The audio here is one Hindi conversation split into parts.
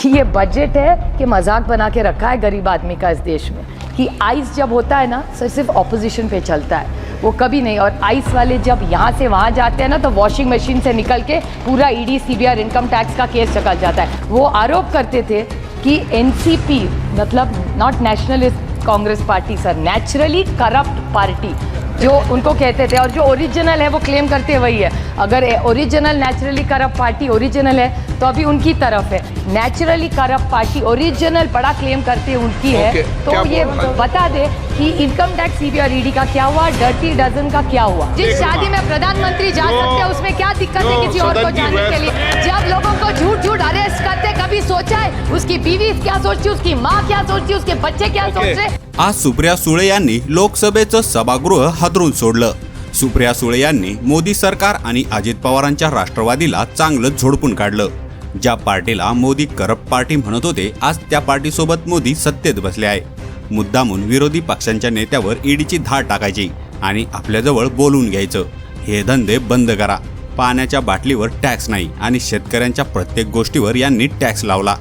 कि ये बजट है कि मजाक बना के रखा है गरीब आदमी का इस देश में, कि आइस जब होता है ना सर सिर्फ ऑपोजिशन पे चलता है, वो कभी नहीं। और आइस वाले जब यहाँ से वहाँ जाते हैं ना तो वॉशिंग मशीन से निकल के पूरा ईडी सीबीआई इनकम टैक्स का केस चल जाता है। वो आरोप करते थे कि एनसीपी मतलब not nationalist Congress party sir, naturally corrupt party जो उनको कहते थे, और जो ओरिजिनल है वो क्लेम करते वही है। अगर original naturally corrupt party original है तो अभी उनकी तरफ है, नेचुरली करप्ट पार्टी ओरिजिनल बड़ा क्लेम करते उनकी है। तो ये बता दे कि इनकम टैक्स सीबीआई और ईडी का क्या हुआ, डर्टी डजन का क्या हुआ। जिस शादी में प्रधानमंत्री जा सकते हैं उसमें क्या दिक्कत है किसी और को जाने के लिए। जब लोगों को झूठ झूठ अरेस्ट करते, कभी सोचा है उसकी बीवी क्या सोचती, उसकी माँ क्या सोचती, उसके बच्चे क्या सोच रहे। आज सुप्रिया सुळे यांनी लोकसभेचं सभागृह हादरून सोडलं। सुप्रिया सुळे यांनी मोदी सरकार आणि अजित पवारांच्या राष्ट्रवादीला चांगलं झोडपून काढलं। ज्या पार्टीला मोदी करप्ट पार्टी म्हणत होते, आज त्या पार्टीसोबत मोदी सत्तेत बसले आहे। मुद्दामून विरोधी पक्षांच्या नेत्यावर ईडीची धाड टाकायची आणि आपल्याजवळ बोलून घ्यायचं। हे धंदे बंद करा। पाण्याच्या बाटलीवर टॅक्स नाही आणि शेतकऱ्यांच्या प्रत्येक गोष्टीवर यांनी टॅक्स लावला,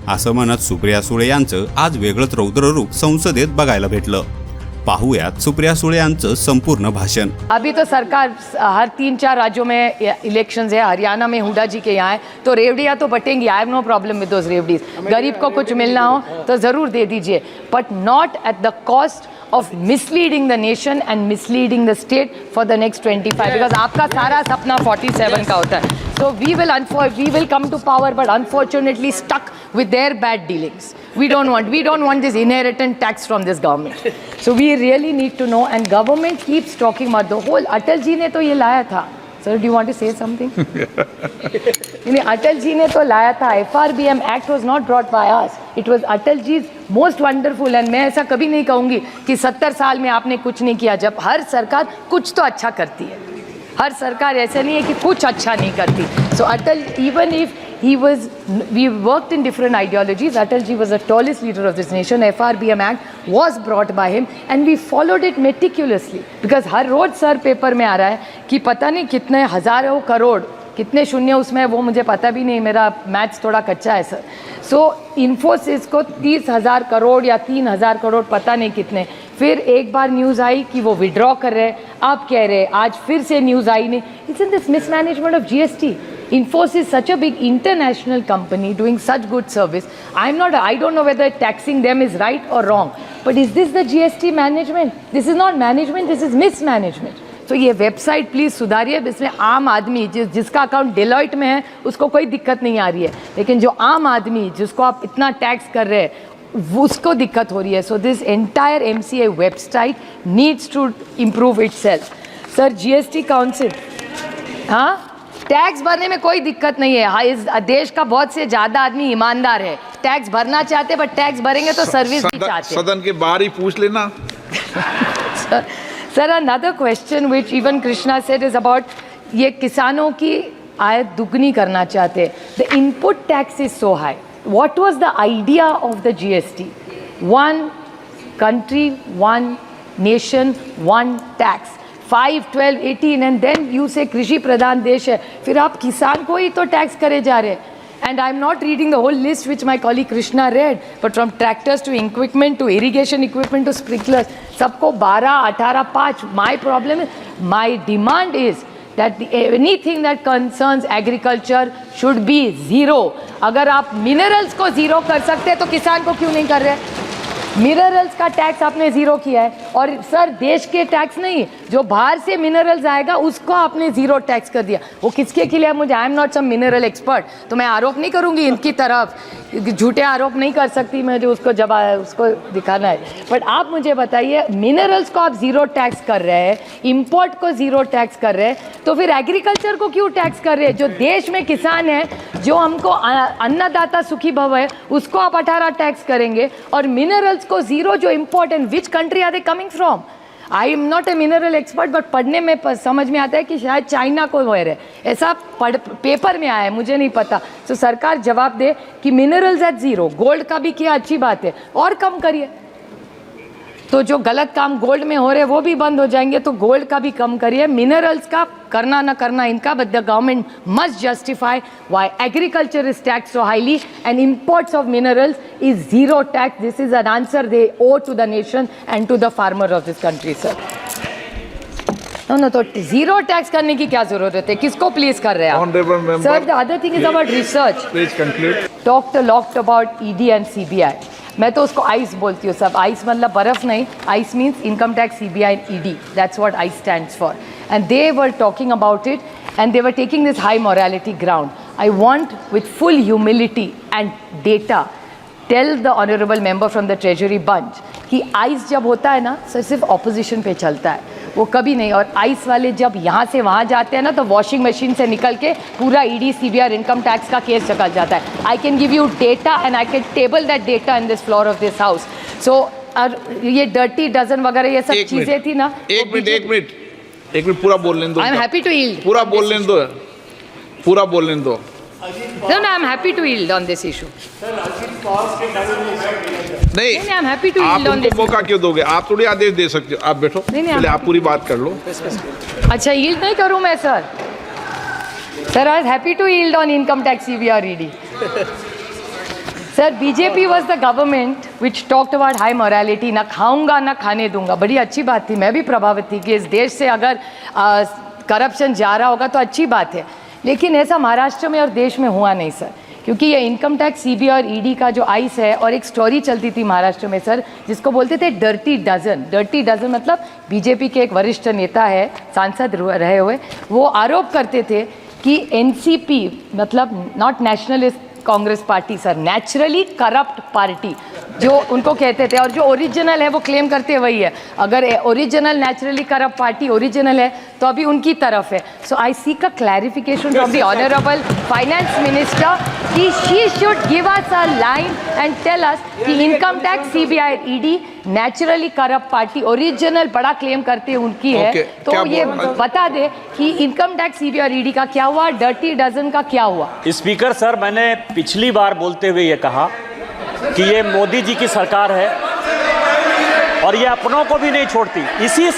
असं म्हणत सुप्रिया सुळे यांचं आज वेगळंच रौद्र रूप संसदेत बघायला भेटलं। पाहूयात सुप्रिया सुळे यांचं संपूर्ण भाषण। अभी तो सरकार हर 3-4 राज्यों में इलेक्शंस है, हरियाणा में हुड्डा जी के यहाँ है, तो रेवड़ियाँ तो बटेंगी। I have no problem with those रेवड़ीज। गरीब को कुछ मिलना हो तो ज़रूर दे दीजिए, but not at the cost of misleading the nation and misleading the state for the next 25, because आपका सारा सपना 47 का होता है। So we will come to power, but unfortunately stuck with their bad dealings. We don't want this inheritance tax from this government. So we really need to know, and government keeps talking about the whole, Atal ji ने तो ये लाया था। Sir, do you want to say something? नहीं, अटल जी ने तो लाया था। FRBM Act was not brought by us. It was Atal जी's most wonderful, and मैं ऐसा कभी नहीं कहूँगी कि 70 साल में आपने कुछ नहीं किया। जब हर सरकार कुछ तो अच्छा करती है, हर सरकार ऐसा नहीं है कि कुछ अच्छा नहीं करती। So Atal, even if we worked in different ideologies, Atal ji was the tallest leader of this nation. FRBM Act was brought by him and we followed it meticulously, because हर रोज सर पेपर में आ रहा है कि पता नहीं कितने हजारों करोड़, कितने शून्य उसमें, वो मुझे पता भी नहीं, मेरा मैथ्स थोड़ा कच्चा है सर। सो इन्फोसिस को 30,000 करोड़ या 3,000 करोड़ पता नहीं कितने, फिर एक बार न्यूज़ आई कि वो विड्रॉ कर रहे हैं, आप कह रहे हैं, आज फिर से न्यूज़ आई नहीं। It's in this mismanagement of GST. Infosys, such a big international company doing such good service. I don't know whether taxing them is right or wrong, but is this the GST management? This is not management, this is mismanagement. तो ये वेबसाइट प्लीज़ सुधारिए। इसमें आम आदमी जिसका अकाउंट डेलॉइट में है उसको कोई दिक्कत नहीं आ रही है, लेकिन जो आम आदमी जिसको आप इतना टैक्स कर रहे हैं उसको दिक्कत हो रही है। So this entire MCA website needs to improve itself. Sir GST council, हाँ, टैक्स भरने में कोई दिक्कत नहीं है। हाँ, इस देश का बहुत से ज़्यादा आदमी ईमानदार है, टैक्स भरना चाहते, बट टैक्स भरेंगे तो सर्विस भी चाहते। सदन के बाहर ही पूछ लेना। Sir another question which even Krishna said is about, ये किसानों की आय दुगनी करना चाहते। The input tax is so high. What was the idea of the GST? One country, one nation, one tax, 5, 12, 18, and then you say कृषि प्रधान देश है, फिर आप किसान को ही तो टैक्स करे जा रहे हैं। And I'm not reading the whole list which my colleague Krishna read, but from tractors to equipment to irrigation equipment to sprinklers, सबको 12, 18, 5. My problem is, my demand is that anything that concerns agriculture should be zero. अगर आप minerals को zero कर सकते हैं तो किसान को क्यों नहीं कर रहे? मिनरल्स का टैक्स आपने ज़ीरो किया है, और सर देश के टैक्स नहीं, जो बाहर से मिनरल्स आएगा उसको आपने ज़ीरो टैक्स कर दिया। वो किसके खिलाफ? मुझे, I am not some mineral expert, तो मैं आरोप नहीं करूँगी इनकी तरफ, झूठे आरोप नहीं कर सकती मैं, जो उसको जब उसको दिखाना है। बट आप मुझे बताइए, मिनरल्स को आप ज़ीरो टैक्स कर रहे हैं, इम्पोर्ट को ज़ीरो टैक्स कर रहे हैं, तो फिर एग्रीकल्चर को क्यों टैक्स कर रहे हैं? जो देश में किसान है, जो हमको अन्नदाता सुखी भव है, उसको आप 18 टैक्स करेंगे, और मिनरल्स को ज़ीरो। जो important, which country are they coming from? I am not a mineral expert, but पढ़ने में समझ में आता है कि शायद चाइना को हो रहा है, ऐसा पेपर में आया है, मुझे नहीं पता। तो सरकार जवाब दे कि मिनरल्स एट ज़ीरो, गोल्ड का भी किया, अच्छी बात है, और कम करिए। तो जो गलत काम गोल्ड में हो रहे वो भी बंद हो जाएंगे, तो गोल्ड का भी कम करिए, मिनरल्स का करना ना करना इनका, but the government must justify why agriculture is tax so highly and imports of minerals is zero tax. This is an answer they owe to the nation and to the farmer of this country sir. No तो जीरो टैक्स करने की क्या जरूरत है, किसको प्लीज कर रहे हैं आप sir. The other thing is about research. Please conclude. Talk locked about ED and CBI. मैं तो उसको आइस बोलती हूँ सब. आइस मतलब बर्फ नहीं, ice means income tax, CBI and ED. That's what ice stands for. And they were talking about it and they were taking this high morality ground. I want with full humility and data tell the honorable member from the treasury bunch कि आइस जब होता है ना सर सिर्फ ऑपोजिशन पे चलता है, वो कभी नहीं. और आइस वाले जब यहाँ से वहाँ जाते हैं ना तो वॉशिंग मशीन से निकल के पूरा ईडी सीबीआई इनकम टैक्स का केस निकल जाता है. I can give you data and I can table that data in this floor of this house. So ये डर्टी डजन वगैरह ये सब चीज़ें थी ना. एक मिनट पूरा बोल लेने दो. I am happy to yield. पूरा बोल लेने दो, पूरा बोल लेने दो. No, I am happy to yield on this issue. नहीं, I am happy to आप yield on उनको this. मौका क्यों दोगे? आप थोड़ी आदेश दे सकते हो. आप बैठो, नहीं, पहले आप पूरी बात कर लो. अच्छा yield नहीं करूँ मैं sir. Sir, I was happy to yield on income tax, CBR, ED. Sir, BJP was the government which talked about high morality. ना खाऊंगा ना खाने दूंगा. बड़ी अच्छी बात थी. मैं भी प्रभावित थी कि इस देश से अगर करप्शन जा रहा होगा तो अच्छी बात है. लेकिन ऐसा महाराष्ट्र में और देश में हुआ नहीं सर, क्योंकि ये इनकम टैक्स, सीबीआई और ईडी का जो आइस है. और एक स्टोरी चलती थी महाराष्ट्र में सर जिसको बोलते थे डर्टी डजन. डर्टी डजन मतलब बीजेपी के एक वरिष्ठ नेता है, सांसद रहे हुए, वो आरोप करते थे कि एनसीपी मतलब not nationalist Congress party sir, naturally corrupt party जो उनको कहते थे. और जो ओरिजिनल है वो क्लेम करते वही है. अगर original naturally corrupt party original है तो अभी उनकी तरफ है. So I seek a clarification from the honourable finance minister कि she should give us a line and tell us कि income tax, CBI, ED naturally corrupt party original बड़ा क्लेम करते हैं उनकी है. तो ये बता दे कि इनकम टैक्स, सीबीआई और ईडी का क्या हुआ, डर्टी डजन का क्या हुआ. स्पीकर सर, मैंने पिछली बार बोलते हुए ये कहा कि ये मोदी जी की सरकार है और ये अपनों को भी नहीं छोड़ती. इसी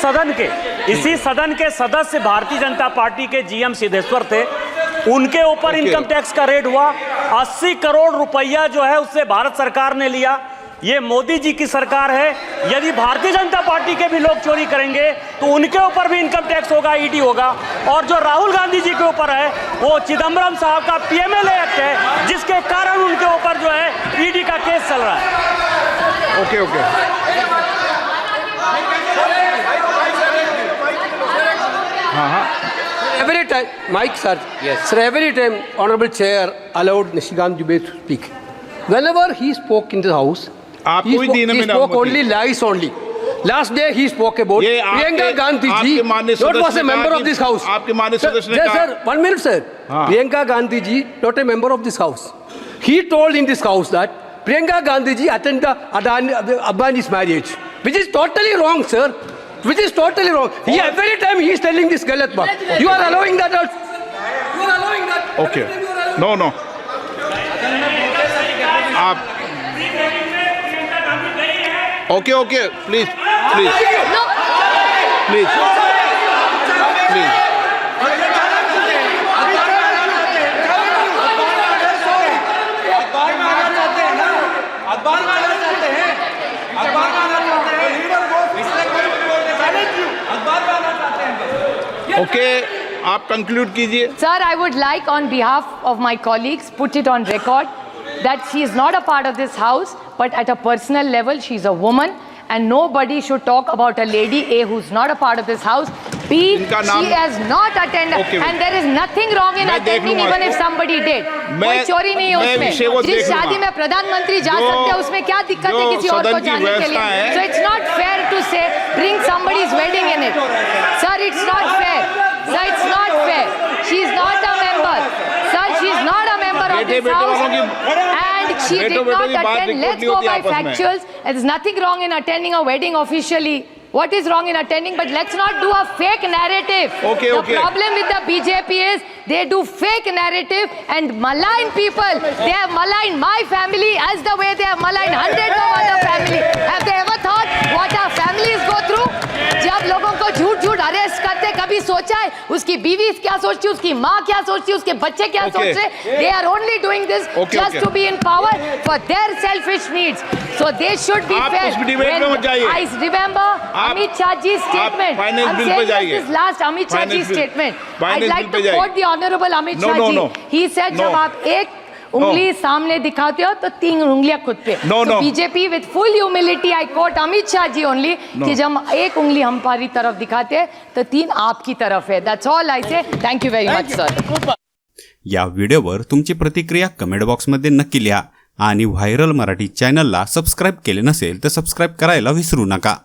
सदन के सदस्य भारतीय जनता पार्टी के जीएम सिद्धेश्वर थे, उनके ऊपर इनकम टैक्स का रेड हुआ. 80 करोड़ रुपया जो है उससे भारत सरकार ने लिया. ये मोदी जी की सरकार है. यदि भारतीय जनता पार्टी के भी लोग चोरी करेंगे तो उनके ऊपर भी इनकम टैक्स होगा, ईडी होगा. और जो राहुल गांधी जी के ऊपर है वो चिदम्बरम साहब का पीएमएलए एक्ट है जिसके कारण उनके ऊपर जो है ईडी का केस चल रहा है. ओके. हाँ. Every time, Mike sir, yes. Sir, every time Honorable Chair allowed Nishikant Dubey to speak. Whenever he spoke in the house, he spoke only lies only. Last day he spoke about Priyanka Gandhi ji, not was a member of this house. आपके माननीय सदस्य ने कहा. Sir, 1 minute sir. Priyanka Gandhi ji, not a member of this house. He told in this house that Priyanka Gandhi ji attended Adani's marriage, which is totally wrong, sir. Which is totally wrong. Every time he is telling this galat baat. You are allowing that. You are allowing that. Okay. No. आप Okay. Please. Okay, आप कंक्लूड कीजिए. Sir, I would like on behalf of my colleagues put it on record that she is not a part of this house, but at a personal level she is a woman and nobody should talk about a lady A who's not a part of this house. B, she has not attended and there is nothing wrong in attending even if somebody did. कोई चोरी नहीं है उसमें. जिस शादी में प्रधानमंत्री जा सकते हैं उसमें क्या दिक्कत है किसी और को जाने के लिए. So it's not fair to say bring somebody's wedding in it. Sir, it's not fair. Sir, it's not fair. She is not a member. Sir, she is not a member of this house. And she did not attend. Let's go by factuals. There's nothing wrong in attending a wedding officially. What is wrong in attending? But let's not do a fake narrative. The problem with the BJP is they do fake narrative and malign people. They have maligned my family as the way they have maligned hundreds of other families. Have they ever thought what our family कभी सोचा है उसकी बीवी क्या सोचती है, उसकी माँ क्या सोचती है, उसके बच्चे क्या Okay. सोच रहे? They are only doing this Okay, just okay. to be in power for their selfish needs. So they should be आप fair. उस debate में मत जाइए। I remember Amit Shah ji's statement. finance I'm bill पे saying that जाइए। this last Amit Shah Finance ji's bill- statement. finance I'd like bill to पे जाइए। quote the Honorable Amit No, Shah no, ji. no. He said No. जब आप एक उंगली सामने दिखाते हो तो 3 उंगलियां खुद पे. No, so no. BJP with full humility I quote Amit Shah ji only कि जब हम एक उंगली हमारी तरफ दिखाते हैं तो 3 आपकी तरफ है. That's all I say. Thank you very much, sir. या व्हिडिओवर तुमची प्रतिक्रिया कमेंट बॉक्समध्ये नक्की लिहा आणि व्हायरल मराठी चॅनलला सबस्क्राईब केले नसेल तर सबस्क्राईब करायला विसरू नका.